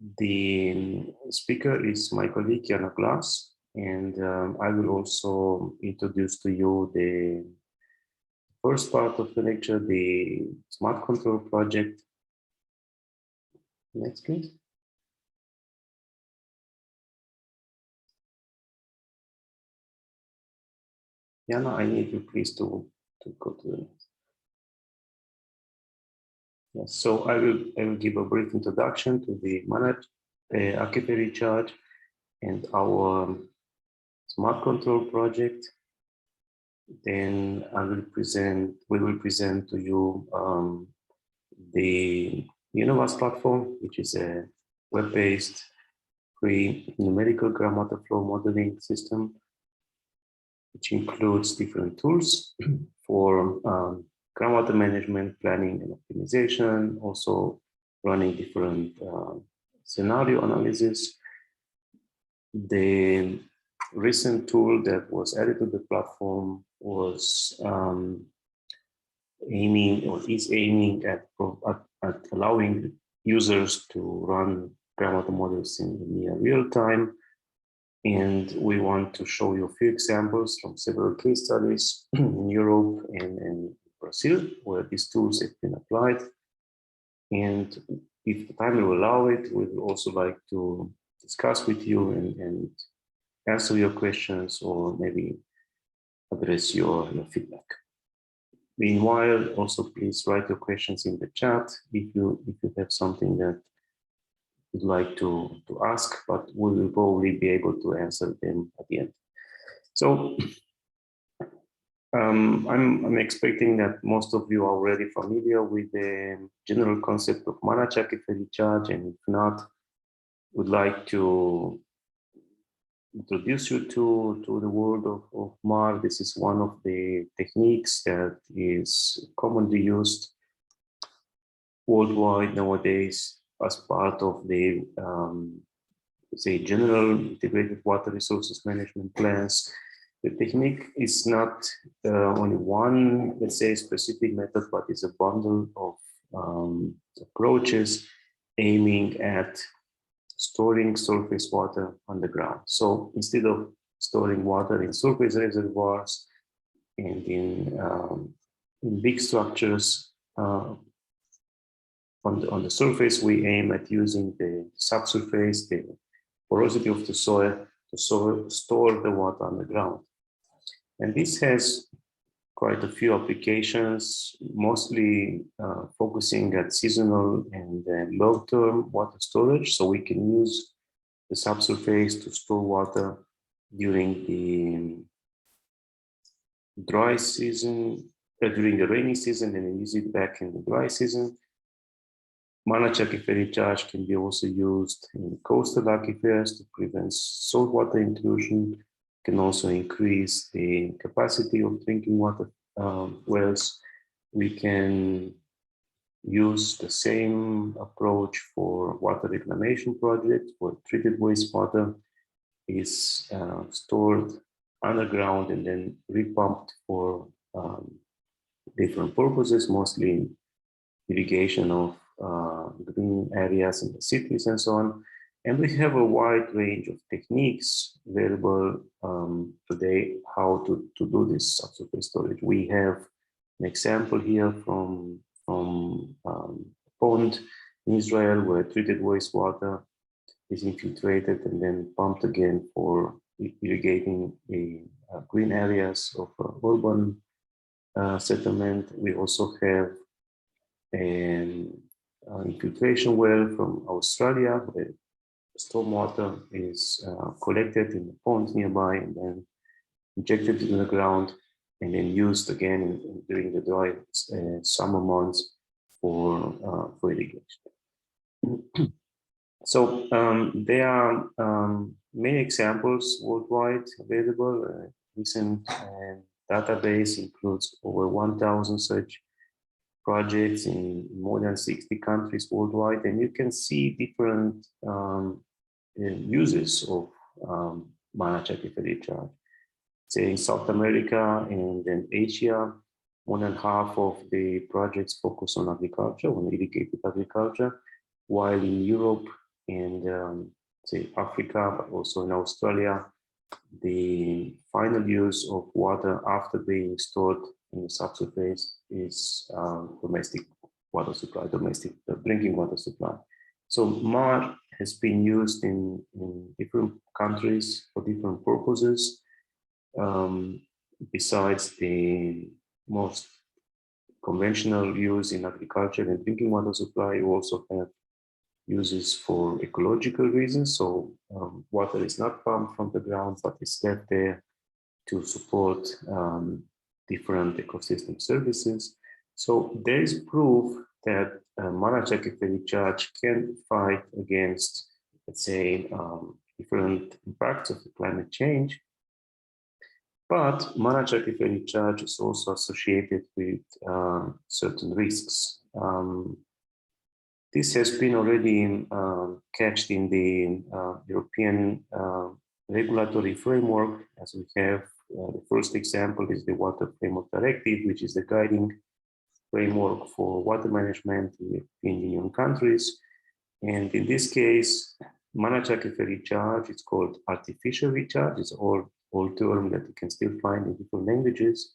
The speaker is my colleague Jana Glass, and I will also introduce to you the first part of the lecture, the Smart Control project. Next, please. Jana, I need you please to go to the next. Yes, so I will give a brief introduction to the managed aquifer recharge and our Smart Control project. Then we will present to you the INOWAS platform, which is a web-based free numerical groundwater flow modeling system, which includes different tools for groundwater management, planning and optimization, also running different scenario analysis. The recent tool that was added to the platform was is aiming at allowing users to run groundwater models in near real time. And we want to show you a few examples from several case studies in Europe and Brazil, where these tools have been applied. And if the time will allow it, we would also like to discuss with you and answer your questions, or maybe address your feedback. Meanwhile, also please write your questions in the chat if you have something that you'd like to ask, but we will probably be able to answer them at the end. So I'm expecting that most of you are already familiar with the general concept of managed aquifer recharge, and if not, would like to introduce you to the world of MAR. This is one of the techniques that is commonly used worldwide nowadays as part of the say general integrated water resources management plans. The technique is not only one, let's say, specific method, but it's a bundle of approaches aiming at storing surface water underground. So instead of storing water in surface reservoirs and in big structures on the surface, we aim at using the subsurface, the porosity of the soil to store the water underground. And this has quite a few applications, mostly focusing at seasonal and long-term water storage. So we can use the subsurface to store water during the dry season, during the rainy season, and use it back in the dry season. Managed aquifer recharge can be also used in coastal aquifers to prevent saltwater intrusion. Can also increase the capacity of drinking water wells. We can use the same approach for water reclamation projects, where treated wastewater is stored underground and then repumped for different purposes, mostly irrigation of green areas in the cities and so on. And we have a wide range of techniques available today how to do this subsurface storage. We have an example here from a pond in Israel, where treated wastewater is infiltrated and then pumped again for irrigating the green areas of urban settlement. We also have an infiltration well from Australia, where stormwater is collected in the pond nearby and then injected into the ground and then used again during the dry summer months for irrigation. So there are many examples worldwide available. Recent database includes over 1,000 such projects in more than 60 countries worldwide, and you can see different uses of managed aquifer recharge. Say in South America and then Asia, more than half of the projects focus on agriculture, on irrigated agriculture, while in Europe in say Africa, but also in Australia, the final use of water after being stored in the subsurface is domestic water supply, domestic drinking water supply. So MAR has been used in different countries for different purposes. Besides the most conventional use in agriculture and drinking water supply, you also have uses for ecological reasons. So water is not pumped from the ground, but is left there to support different ecosystem services. So there is proof that managed aquifer recharge can fight against, let's say, different impacts of the climate change. But managed aquifer recharge is also associated with certain risks. This has been already catched in the European regulatory framework, as we have. The first example is the Water Framework Directive, which is the guiding framework for water management in European Union countries. And in this case, managed aquifer recharge, it's called artificial recharge. It's an old term that you can still find in different languages.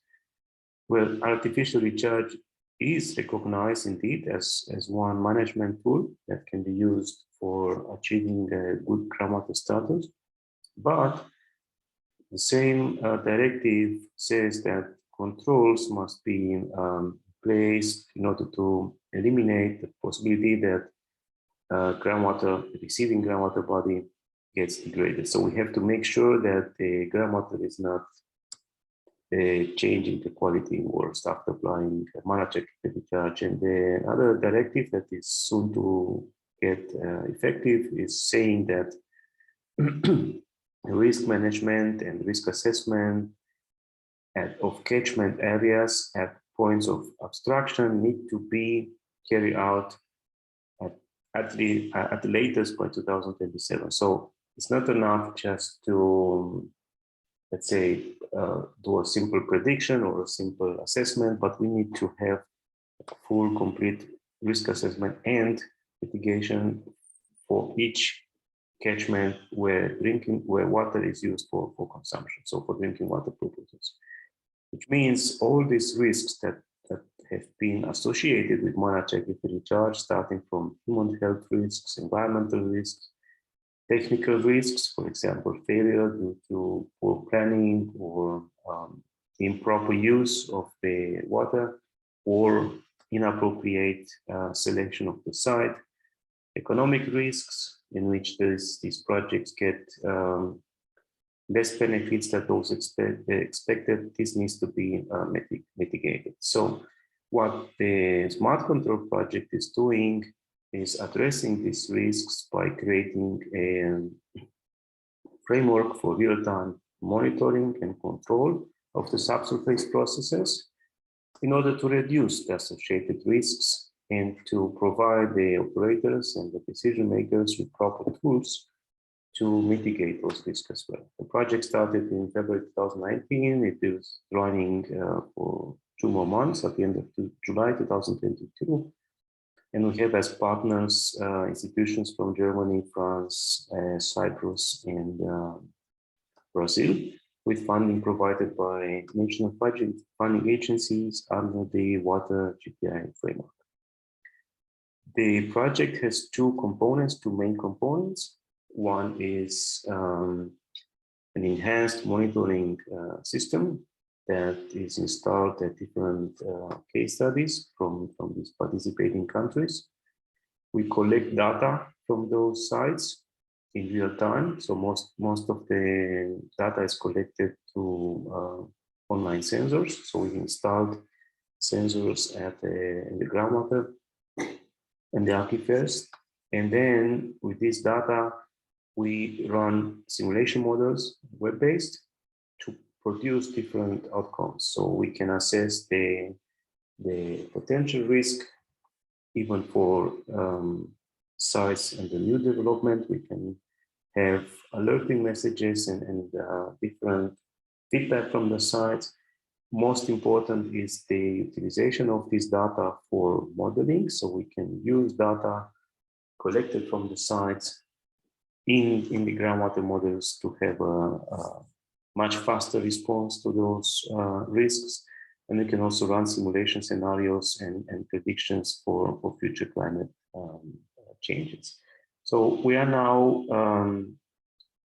Well, artificial recharge is recognized indeed as one management tool that can be used for achieving a good groundwater status. But the same directive says that controls must be placed in order to eliminate the possibility that receiving groundwater body gets degraded. So we have to make sure that the groundwater is not changing the quality worst after applying managed aquifer recharge. And the other directive that is soon to get effective is saying that risk management and risk assessment of catchment areas at points of obstruction need to be carried out at the latest by 2027. So it's not enough just to, let's say, do a simple prediction or a simple assessment, but we need to have a full, complete risk assessment and mitigation for each catchment where water is used for consumption, so for drinking water purposes. Which means all these risks that have been associated with managed aquifer recharge, starting from human health risks, environmental risks, technical risks, for example, failure due to poor planning or improper use of the water or inappropriate selection of the site, economic risks in which these projects get less benefits than those expected. This needs to be mitigated. So what the Smart Control project is doing is addressing these risks by creating a framework for real-time monitoring and control of the subsurface processes in order to reduce the associated risks and to provide the operators and the decision makers with proper tools to mitigate those risks as well. The project started in February 2019. It is running for 2 more months at the end of July 2022. And we have as partners institutions from Germany, France, Cyprus, and Brazil, with funding provided by national budget funding agencies under the Water JPI framework. The project has two main components. One is an enhanced monitoring system that is installed at different case studies from these participating countries. We collect data from those sites in real time. So most of the data is collected through online sensors. So we installed sensors in the groundwater and the aquifers. And then with this data, we run simulation models, web-based, to produce different outcomes. So we can assess the potential risk, even for sites and the new development. We can have alerting messages and different feedback from the sites. Most important is the utilization of this data for modeling. So we can use data collected from the sites in the groundwater models to have a much faster response to those risks. And we can also run simulation scenarios and predictions for future climate changes. So we are now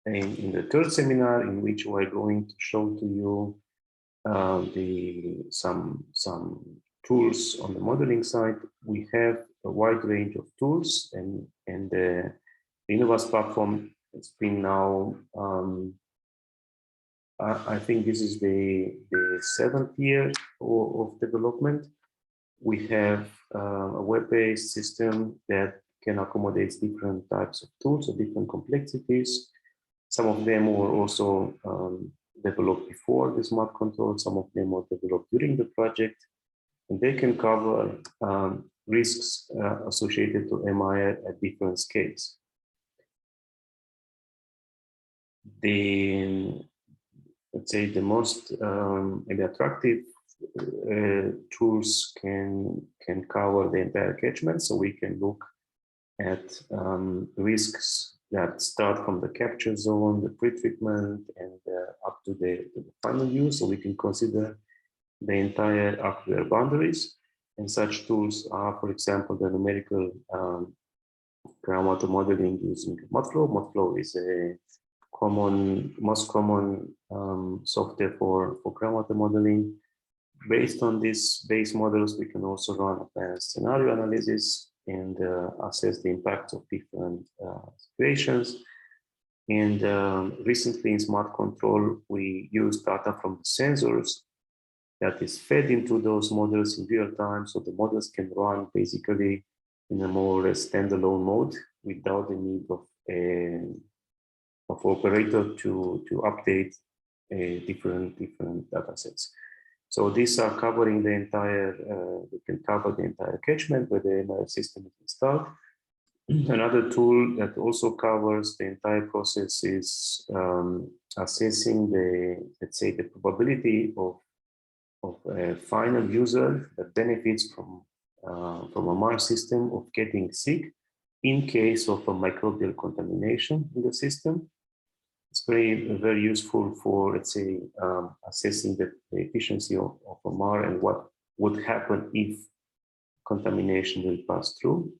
in the third seminar, in which we're going to show to you some tools on the modeling side. We have a wide range of tools, and the INOWAS platform has been now, I think this is the 7th year of development. We have a web-based system that can accommodate different types of tools or different complexities. Some of them were also developed before the smart control, some of them were developed during the project, and they can cover risks associated to MI at different scales. Let's say the most maybe attractive tools can cover the entire catchment, so we can look at risks that start from the capture zone, the pre-treatment, and up to the final use. So we can consider the entire aquifer boundaries. And such tools are, for example, the numerical groundwater modeling using ModFlow. ModFlow is a most common software for groundwater modeling. Based on these base models, we can also run advanced scenario analysis and assess the impact of different situations. And recently in smart control, we use data from the sensors that is fed into those models in real time, so the models can run basically in a more standalone mode without the need of operator to update different data sets. So these are covering the entire, we can cover the entire catchment where the ML system is installed. Another tool that also covers the entire process is assessing let's say, the probability of a final user that benefits from a MAR system of getting sick in case of a microbial contamination in the system. It's very useful for, let's say, assessing the efficiency of a MAR and what would happen if contamination will pass through.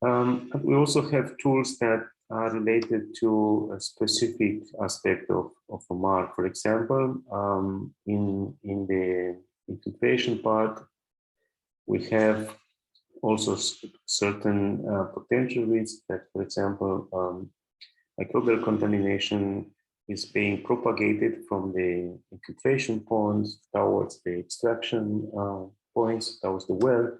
We also have tools that are related to a specific aspect of a MAR. For example, in the infiltration part, we have also certain potential risks that, for example, microbial contamination is being propagated from the infiltration ponds towards the extraction points, towards the well.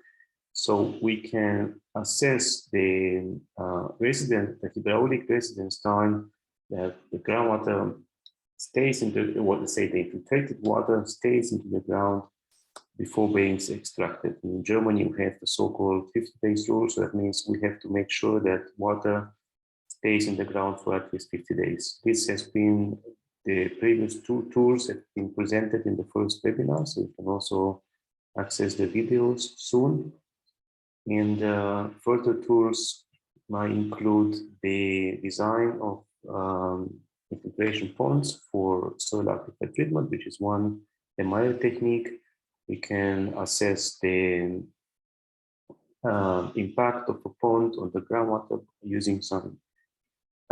So we can assess the hydraulic residence time that the groundwater stays into, the infiltrated water stays into the ground before being extracted. In Germany, we have the so-called 50 days rule. So that means we have to make sure that water stays in the ground for at least 50 days. This has been the previous two tools that have been presented in the first webinar. So you can also access the videos soon. And further tools might include the design of infiltration ponds for soil aquifer treatment, which is one MIL technique. We can assess the impact of a pond on the groundwater using some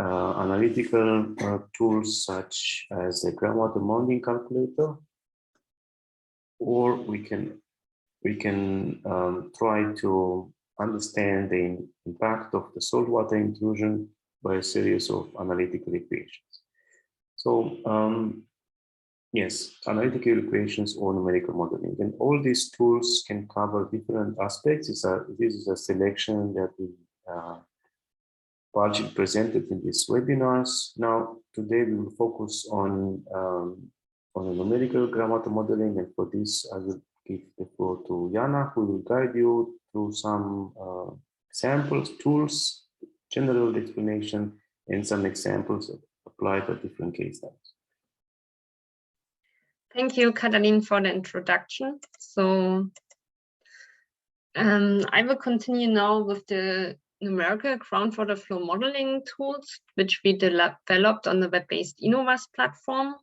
analytical tools such as the groundwater modeling calculator, or we can try to understand the impact of the saltwater intrusion by a series of analytical equations. So yes, analytical equations or numerical modeling, and all these tools can cover different aspects. This is a selection that we partially presented in these webinars. Now, today we will focus on the numerical groundwater modeling, and for this I will give the floor to Jana, who will guide you through some examples, tools, general explanation, and some examples applied at different case studies. Thank you, Katalin, for the introduction. So I will continue now with the numerical groundwater flow modeling tools, which we developed on the web-based INOWAS platform.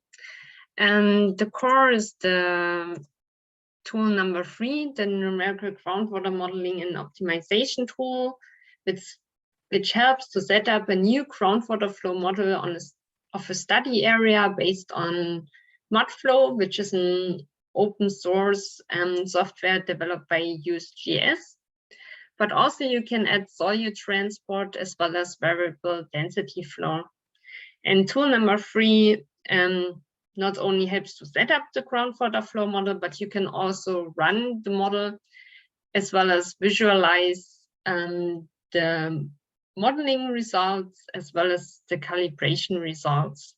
And the core is the tool number 3, the numerical groundwater modeling and optimization tool, which helps to set up a new groundwater flow model of a study area based on MudFlow, which is an open source software developed by USGS. But also you can add solute transport as well as variable density flow. And tool number 3 not only helps to set up the groundwater flow model, but you can also run the model as well as visualize the modeling results as well as the calibration results.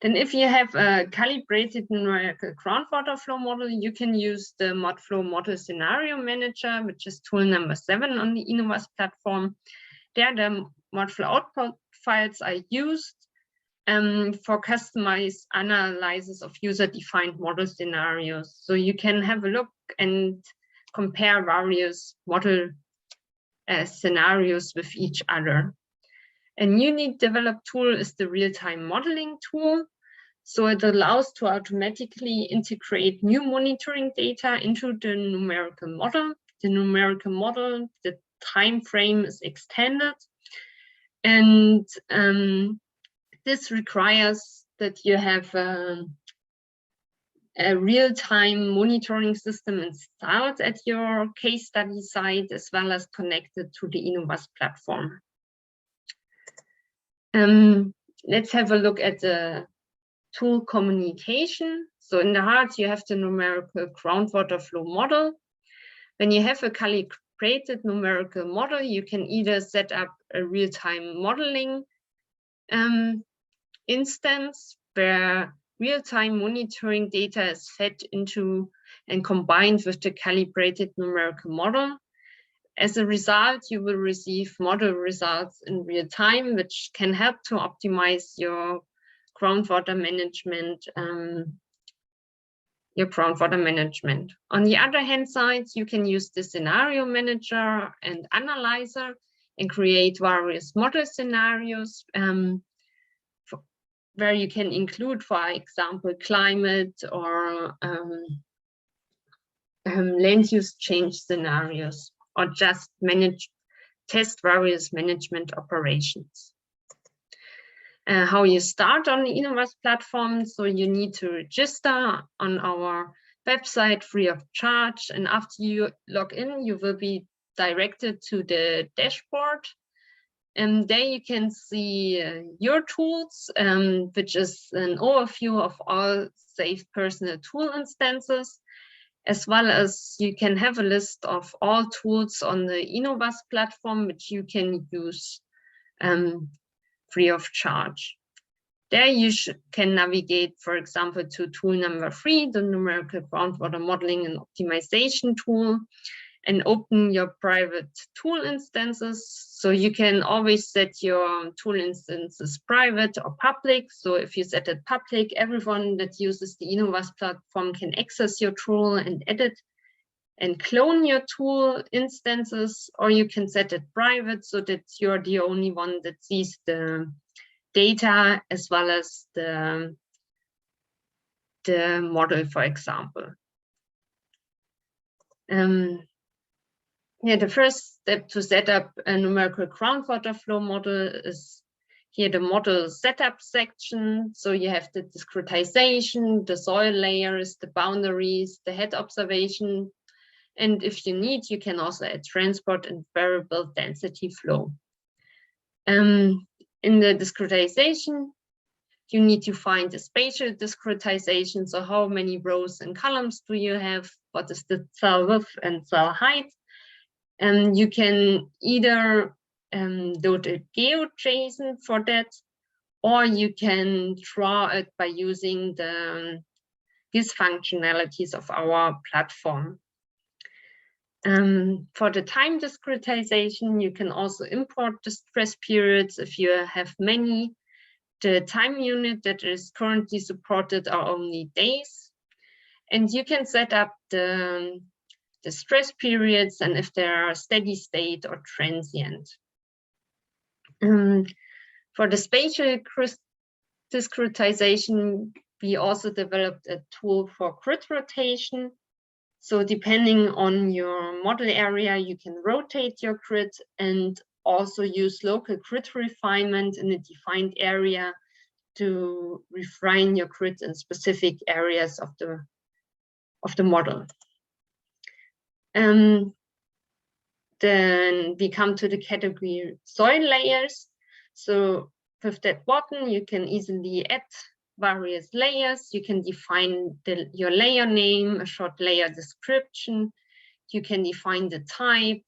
Then if you have a calibrated numerical groundwater flow model, you can use the MudFlow Model Scenario Manager, which is tool number 7 on the INOWAS platform. There the MudFlow output files are used for customized analysis of user-defined model scenarios. So you can have a look and compare various model scenarios with each other. A newly developed tool is the real-time modeling tool. So it allows to automatically integrate new monitoring data into the numerical model. The numerical model, the time frame is extended. And this requires that you have a real-time monitoring system installed at your case study site, as well as connected to the INOWAS platform. Let's have a look at the tool communication. So in the heart, you have the numerical groundwater flow model. When you have a calibrated numerical model, you can either set up a real-time modeling instance where real-time monitoring data is fed into and combined with the calibrated numerical model. As a result, you will receive model results in real time, which can help to optimize your groundwater management. On the other hand side, you can use the scenario manager and analyzer and create various model scenarios where you can include, for example, climate or land use change scenarios, or just test various management operations. How you start on the INOWAS platform. So you need to register on our website free of charge. And after you log in, you will be directed to the dashboard. And there you can see your tools, which is an overview of all safe personal tool instances, as well as you can have a list of all tools on the INOWAS platform, which you can use free of charge. There you can navigate, for example, to tool number 3, the numerical groundwater modeling and optimization tool, and open your private tool instances. So you can always set your tool instances private or public. So if you set it public, everyone that uses the INOWAS platform can access your tool and edit and clone your tool instances, or you can set it private so that you're the only one that sees the data as well as the model, for example. The first step to set up a numerical groundwater flow model is here the model setup section. So you have the discretization, the soil layers, the boundaries, the head observation. And if you need, you can also add transport and variable density flow. In the discretization, you need to find the spatial discretization. So how many rows and columns do you have? What is the cell width and cell height? And you can either load a GeoJSON for that, or you can draw it by using these functionalities of our platform. For the time discretization, you can also import the stress periods if you have many. The time unit that is currently supported are only days. And you can set up the the stress periods and if they are steady state or transient. For the spatial discretization, we also developed a tool for grid rotation. So depending on your model area, you can rotate your grid and also use local grid refinement in a defined area to refine your grid in specific areas of the model. Then we come to the category soil layers. So with that button, you can easily add various layers. You can define your layer name, a short layer description. You can define the type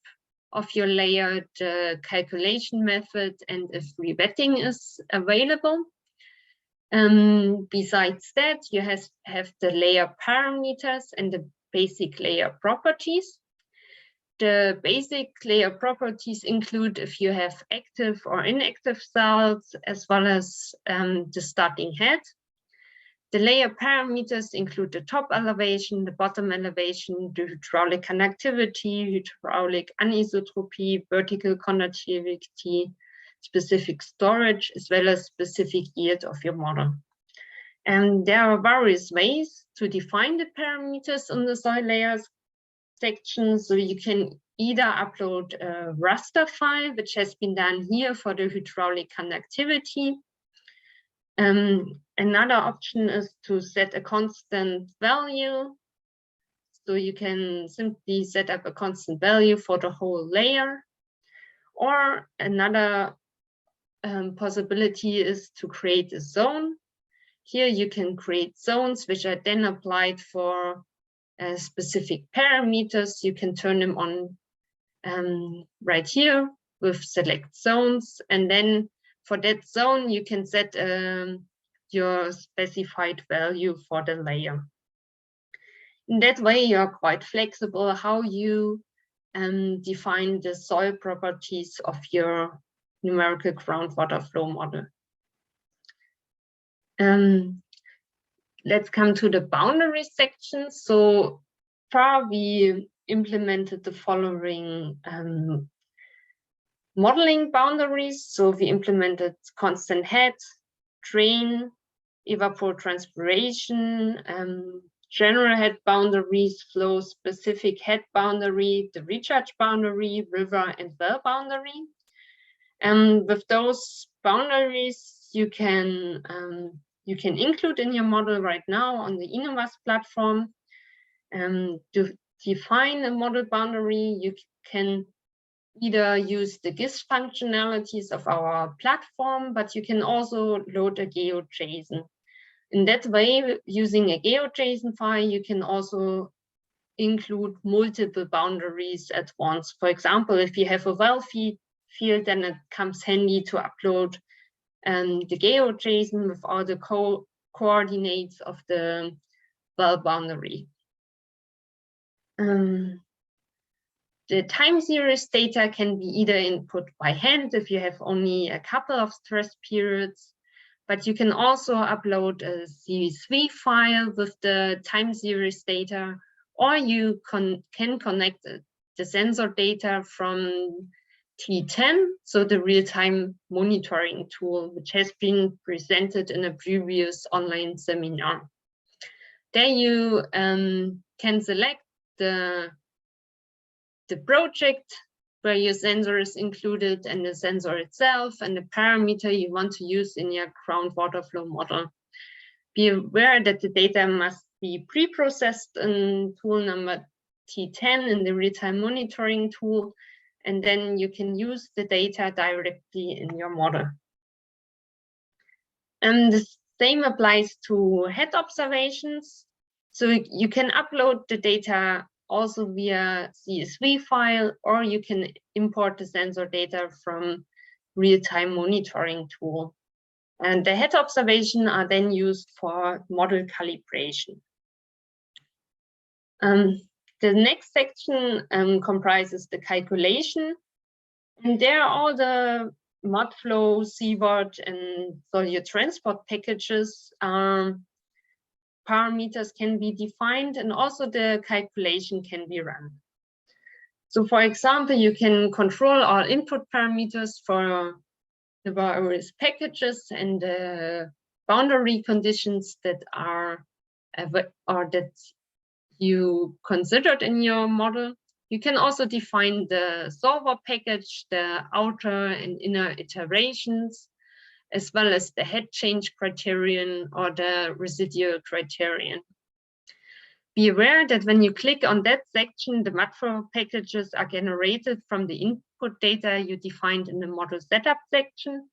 of your layer, the calculation method, and if rewetting is available. Besides that, you have the layer parameters and the basic layer properties. The basic layer properties include if you have active or inactive cells, as well as the starting head. The layer parameters include the top elevation, the bottom elevation, the hydraulic conductivity, hydraulic anisotropy, vertical conductivity, specific storage, as well as specific yield of your model. And there are various ways to define the parameters in the soil layers section. So you can either upload a raster file, which has been done here for the hydraulic conductivity. Another option is to set a constant value. So you can simply set up a constant value for the whole layer. Or another possibility is to create a zone. Here you can create zones which are then applied for specific parameters. You can turn them on right here with select zones, and then for that zone you can set your specified value for the layer. In that way you're quite flexible how you define the soil properties of your numerical groundwater flow model. Let's come to the boundary section. So far we implemented the following modeling boundaries. So we implemented constant head, drain, evapotranspiration, general head boundaries, flow specific head boundary, the recharge boundary, river and well boundary. And with those boundaries, you can include in your model right now on the INOWAS platform. To define a model boundary, you can either use the GIS functionalities of our platform, but you can also load a GeoJSON. In that way, using a GeoJSON file, you can also include multiple boundaries at once. For example, if you have a well field, then it comes handy to upload the GeoJSON with all the coordinates of the well boundary. The time series data can be either input by hand if you have only a couple of stress periods, but you can also upload a CSV file with the time series data, or you can connect the sensor data from T10, so the real-time monitoring tool, which has been presented in a previous online seminar. There you can select the project where your sensor is included and the sensor itself and the parameter you want to use in your groundwater flow model. Be aware that the data must be pre-processed in tool number T10 in the real-time monitoring tool, and then you can use the data directly in your model. And the same applies to head observations. So you can upload the data also via CSV file, or you can import the sensor data from real-time monitoring tool. And the head observation are then used for model calibration. The next section comprises the calculation, and there are all the mud flow, seaward, and solute transport packages. Parameters can be defined, and also the calculation can be run. So for example, you can control all input parameters for the various packages and the boundary conditions that are or that you considered in your model. You can also define the solver package, the outer and inner iterations, as well as the head change criterion or the residual criterion. Be aware that when you click on that section, the macro packages are generated from the input data you defined in the model setup section.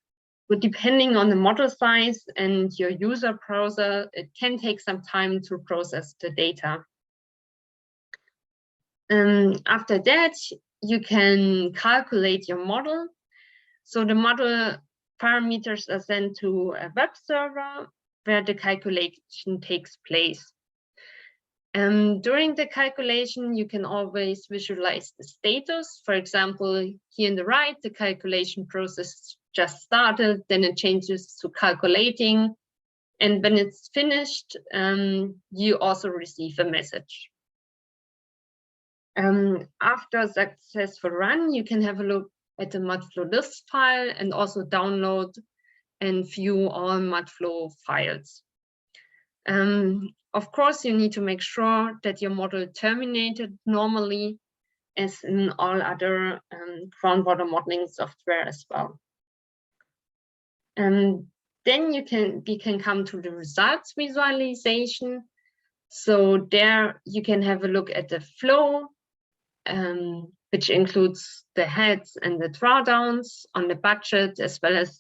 But depending on the model size and your user browser, it can take some time to process the data. After that, you can calculate your model. So the model parameters are sent to a web server where the calculation takes place. During the calculation, you can always visualize the status. For example, here on the right, the calculation process just started, then it changes to calculating. And when it's finished, you also receive a message. After a successful run, you can have a look at the MudFlow list file and also download and view all MudFlow files. Of course, you need to make sure that your model terminated normally, as in all other groundwater modeling software as well. Then we can come to the results visualization. So there you can have a look at the flow, which includes the heads and the drawdowns on the budget, as well as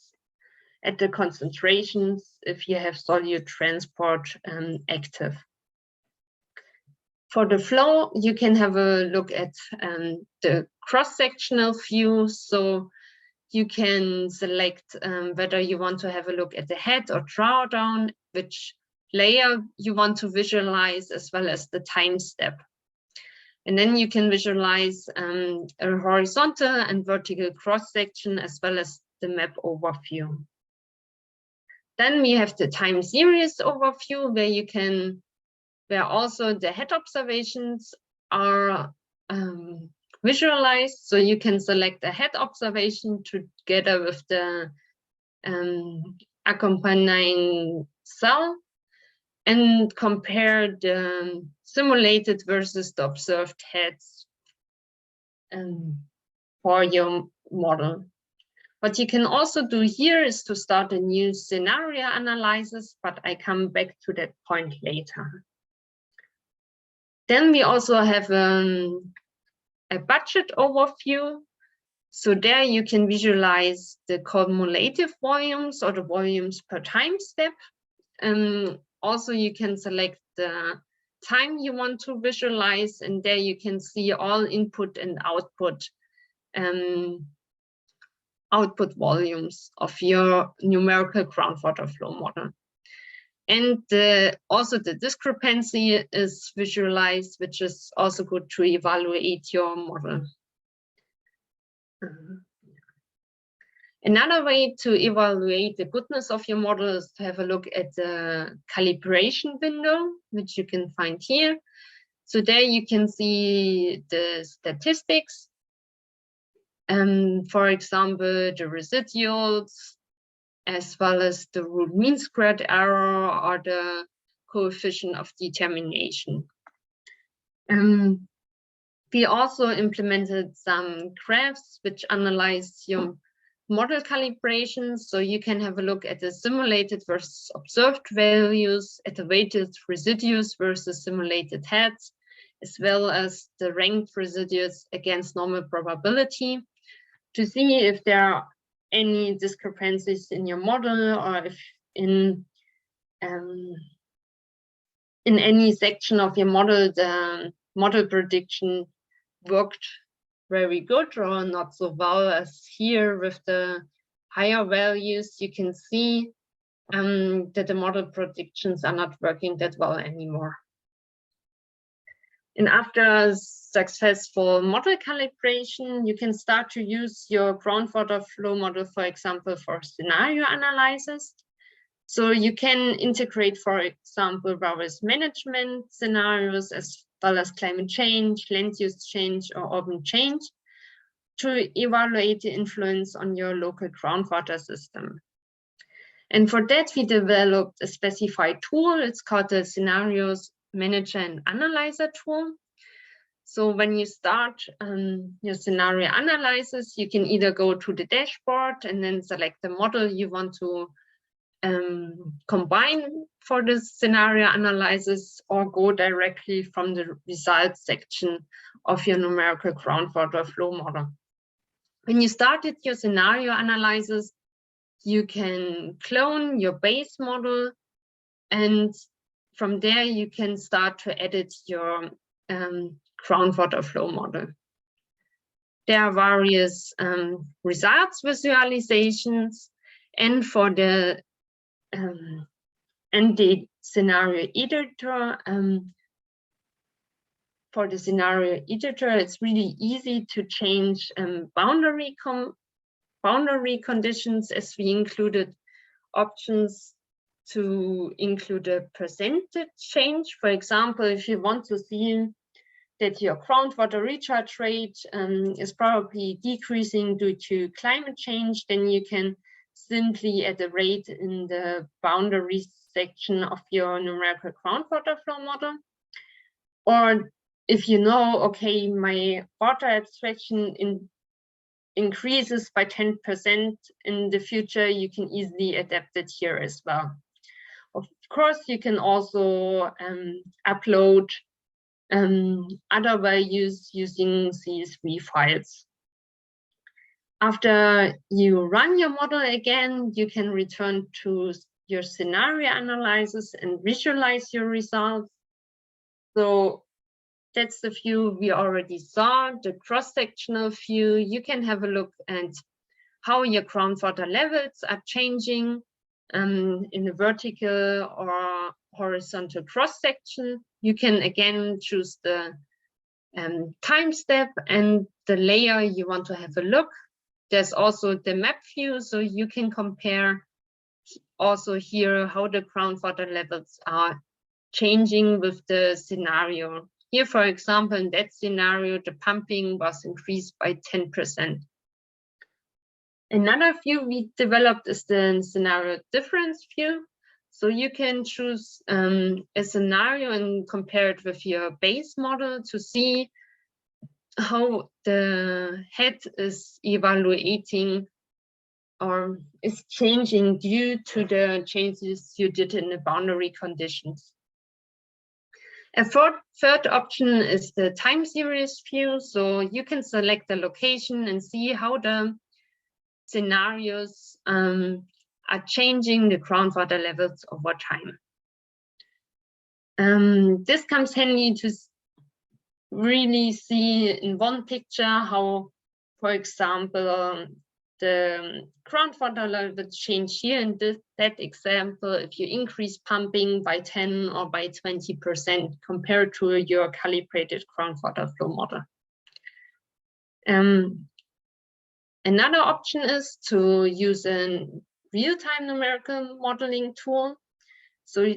at the concentrations if you have solute transport active. For the flow, you can have a look at the cross-sectional view. So you can select whether you want to have a look at the head or drawdown, which layer you want to visualize, as well as the time step. And then you can visualize a horizontal and vertical cross-section, as well as the map overview. Then we have the time series overview, where also the head observations are visualized. So you can select a head observation together with the accompanying cell and compare the simulated versus the observed heads for your model. What you can also do here is to start a new scenario analysis, but I come back to that point later. Then we also have a budget overview. So there you can visualize the cumulative volumes or the volumes per time step. Also, you can select the time you want to visualize, and there you can see all input and output volumes of your numerical groundwater flow model. And also the discrepancy is visualized, which is also good to evaluate your model. Another way to evaluate the goodness of your model is to have a look at the calibration window, which you can find here. So there you can see the statistics. For example, the residuals, as well as the root mean squared error or the coefficient of determination. We also implemented some graphs which analyze your model calibration. So you can have a look at the simulated versus observed values, at the weighted residues versus simulated heads, as well as the ranked residues against normal probability, to see if there are any discrepancies in your model, or if in any section of your model the model prediction worked very good or not so well. As here with the higher values, you can see that the model predictions are not working that well anymore. And after successful model calibration, you can start to use your groundwater flow model, for example, for scenario analysis. So you can integrate, for example, various management scenarios as well as climate change, land use change, or urban change, to evaluate the influence on your local groundwater system. And for that, we developed a specified tool. It's called the Scenarios Manager and Analyzer tool. So when you start your scenario analysis, you can either go to the dashboard and then select the model you want to combine for the scenario analysis, or go directly from the results section of your numerical groundwater flow model. When you started your scenario analysis, you can clone your base model, and from there you can start to edit your groundwater flow model. There are various results visualizations, and for the scenario editor, it's really easy to change boundary conditions, as we included options to include a percentage change. For example, if you want to see that your groundwater recharge rate is probably decreasing due to climate change, then you can simply add a rate in the boundary section of your numerical groundwater flow model. Or if you know, okay, my water abstraction increases by 10% in the future, you can easily adapt it here as well. Of course, you can also upload other values using CSV files. After you run your model again, you can return to your scenario analysis and visualize your results. So that's the view we already saw, the cross-sectional view. You can have a look at how your groundwater levels are changing in a vertical or horizontal cross-section. You can again choose the time step and the layer you want to have a look. There's also the map view, so you can compare also here how the groundwater levels are changing with the scenario. Here, for example, in that scenario, the pumping was increased by 10%. Another view we developed is the scenario difference view. So you can choose a scenario and compare it with your base model to see how the head is evaluating or is changing due to the changes you did in the boundary conditions. A third option is the time series view. So you can select the location and see how the scenarios are changing the groundwater levels over time. This comes handy to really see in one picture how, for example, the groundwater level change here in that example, if you increase pumping by 10 or by 20% compared to your calibrated groundwater flow model. Another option is to use a real-time numerical modeling tool. So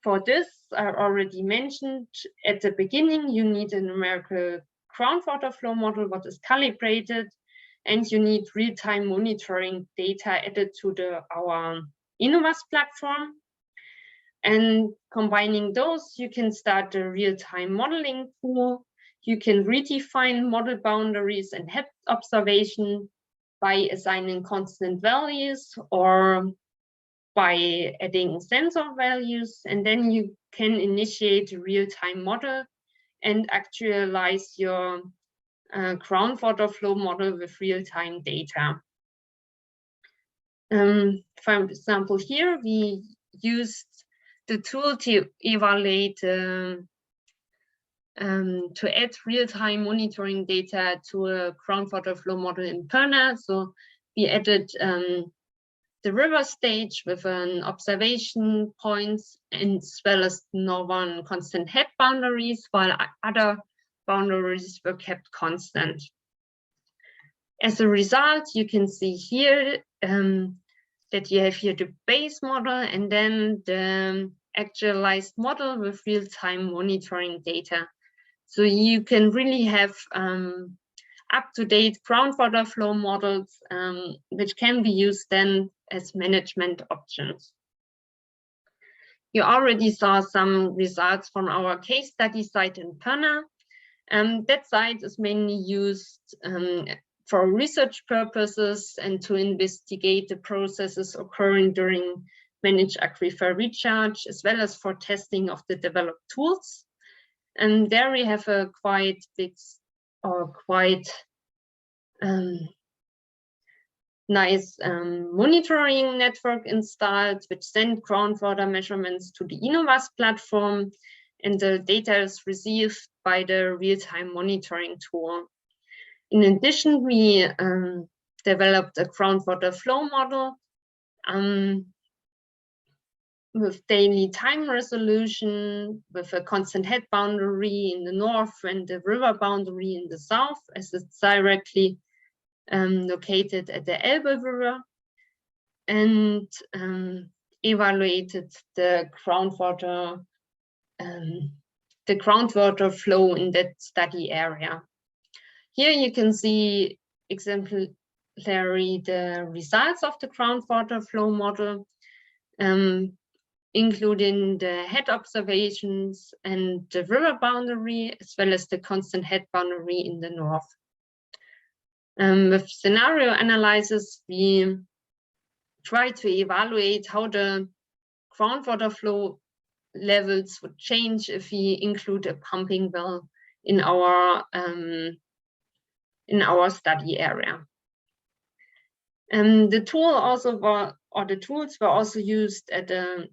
for this, I already mentioned at the beginning, you need a numerical groundwater flow model, what is calibrated, and you need real-time monitoring data added to our INOWAS platform. And combining those, you can start a real-time modeling tool. You can redefine model boundaries and head observation by assigning constant values or by adding sensor values, and then you can initiate a real-time model and actualize your groundwater flow model with real-time data. For example, here we used the tool to evaluate to add real-time monitoring data to a groundwater flow model in Pirna. So we added the river stage with an observation points, as well as northern constant head boundaries, while other boundaries were kept constant. As a result, you can see here that you have here the base model and then the actualized model with real-time monitoring data. So you can really have up-to-date groundwater flow models, which can be used then as management options. You already saw some results from our case study site in Pirna. That site is mainly used for research purposes and to investigate the processes occurring during managed aquifer recharge, as well as for testing of the developed tools. And there we have a quite big or quite nice monitoring network installed, which send groundwater measurements to the INOWAS platform, and the data is received by the real-time monitoring tool. In addition, we developed a groundwater flow model with daily time resolution, with a constant head boundary in the north and the river boundary in the south, as it's directly located at the Elbe River, and evaluated the groundwater flow in that study area. Here you can see exemplary the results of the groundwater flow model, including the head observations and the river boundary, as well as the constant head boundary in the north. With scenario analysis, we try to evaluate how the groundwater flow levels would change if we include a pumping well in our study area. The tools were also used at the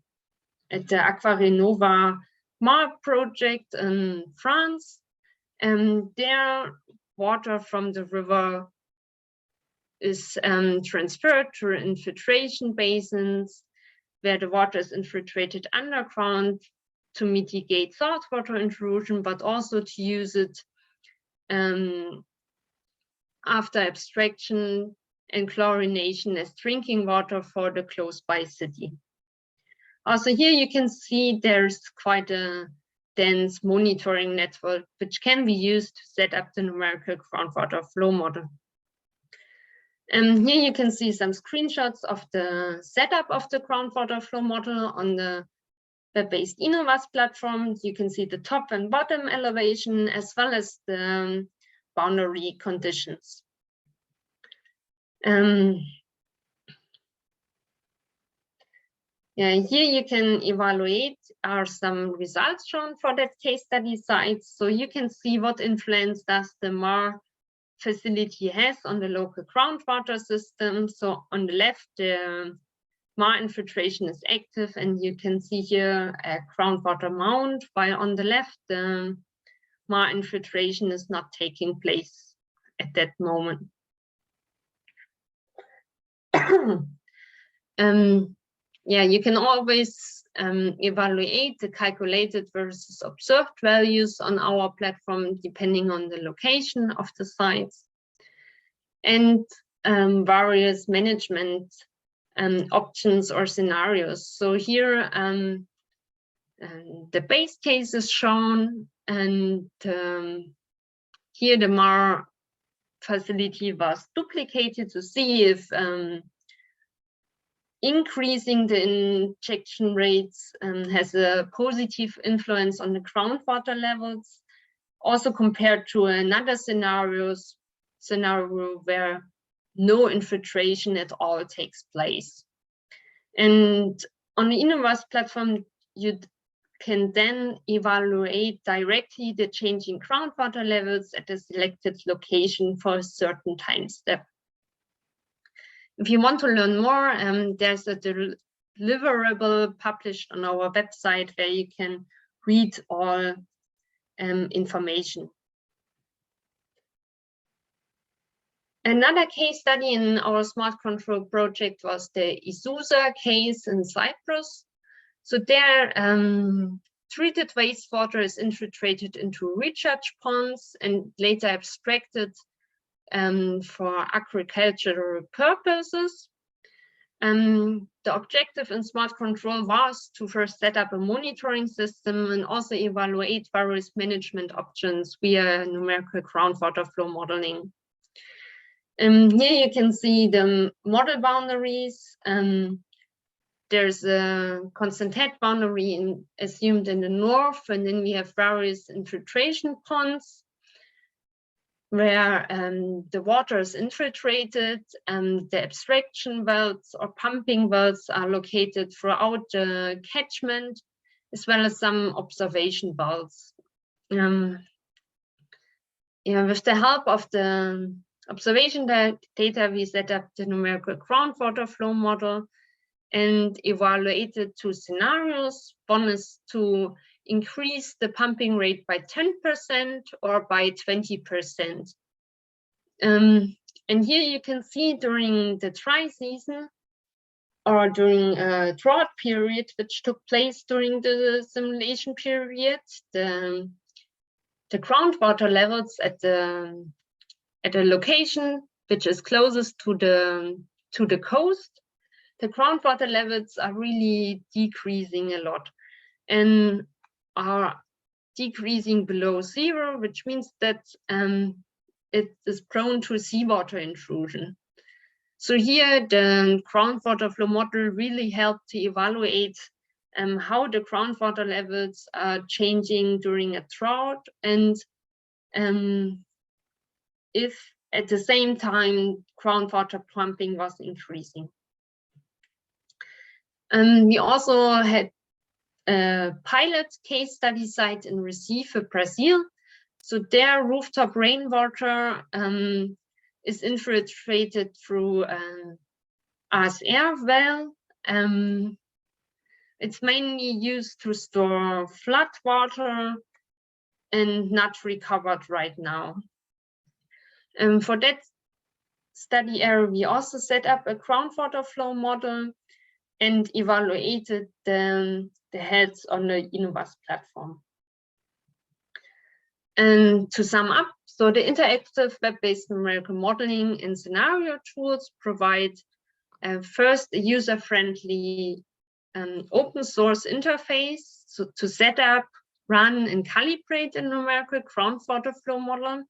Aquarenova MAR project in France, and their water from the river is transferred through infiltration basins, where the water is infiltrated underground to mitigate saltwater intrusion, but also to use it after abstraction and chlorination as drinking water for the close-by city. Also here you can see there's quite a dense monitoring network, which can be used to set up the numerical groundwater flow model. Here you can see some screenshots of the setup of the groundwater flow model on the web-based INOWAS platform. You can see the top and bottom elevation, as well as the boundary conditions. Yeah, here you can evaluate are some results shown for that case study site. So you can see what influence does the MAR facility has on the local groundwater system. So on the left, the MAR infiltration is active, and you can see here a groundwater mound, while on the left, the MAR infiltration is not taking place at that moment. Yeah, you can always evaluate the calculated versus observed values on our platform, depending on the location of the sites, and various management options or scenarios. So here, the base case is shown, and here the MAR facility was duplicated to see if increasing the injection rates has a positive influence on the groundwater levels, also compared to another scenario where no infiltration at all takes place. And on the INOWAS platform, you can then evaluate directly the changing groundwater levels at a selected location for a certain time step. If you want to learn more, there's a deliverable published on our website where you can read all information. Another case study in our smart control project was the Ezousa case in Cyprus. So there, treated wastewater is infiltrated into recharge ponds and later abstracted for agricultural purposes. The objective in smart control was to first set up a monitoring system and also evaluate various management options via numerical groundwater flow modeling. Here you can see the model boundaries. There's a constant head boundary assumed in the north, and then we have various infiltration ponds where the water is infiltrated, and the abstraction wells or pumping wells are located throughout the catchment, as well as some observation wells. With the help of the observation data, we set up the numerical groundwater flow model and evaluated 2 scenarios. One is to increase the pumping rate by 10% or by 20%. And here you can see during the dry season or during a drought period, which took place during the simulation period, the groundwater levels at the location which is closest to the coast, the groundwater levels are really decreasing a lot and are decreasing below 0, which means that it is prone to seawater intrusion. So here the groundwater flow model really helped to evaluate how the groundwater levels are changing during a drought, and if at the same time groundwater pumping was increasing. We also had a pilot case study site in Recife, Brazil. So their rooftop rainwater is infiltrated through an ASR well. It's mainly used to store flood water and not recovered right now. For that study area, we also set up a groundwater flow model and evaluated the heads on the INOWAS platform. And to sum up, so the interactive web-based numerical modeling and scenario tools provide first a user-friendly open source interface to set up, run, and calibrate a numerical groundwater flow model.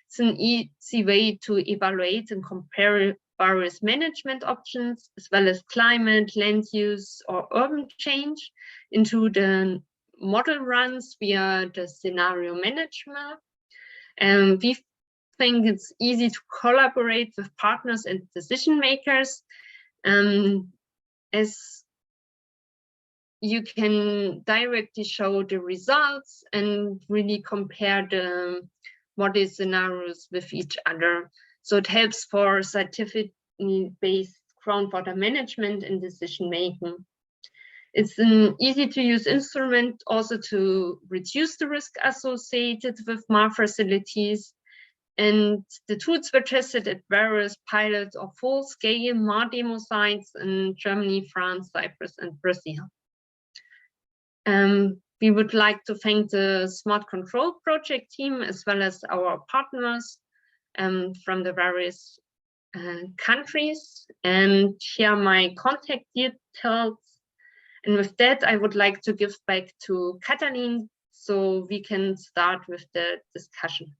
It's an easy way to evaluate and compare various management options, as well as climate, land use, or urban change into the model runs via the scenario management. And we think it's easy to collaborate with partners and decision makers, as you can directly show the results and really compare the model scenarios with each other. So it helps for scientifically based groundwater management and decision making. It's an easy to use instrument also to reduce the risk associated with MAR facilities. And the tools were tested at various pilot or full-scale MAR demo sites in Germany, France, Cyprus, and Brazil. We would like to thank the Smart Control Project team, as well as our partners from the various countries, and share my contact details. And with that, I would like to give back to Katalin so we can start with the discussion.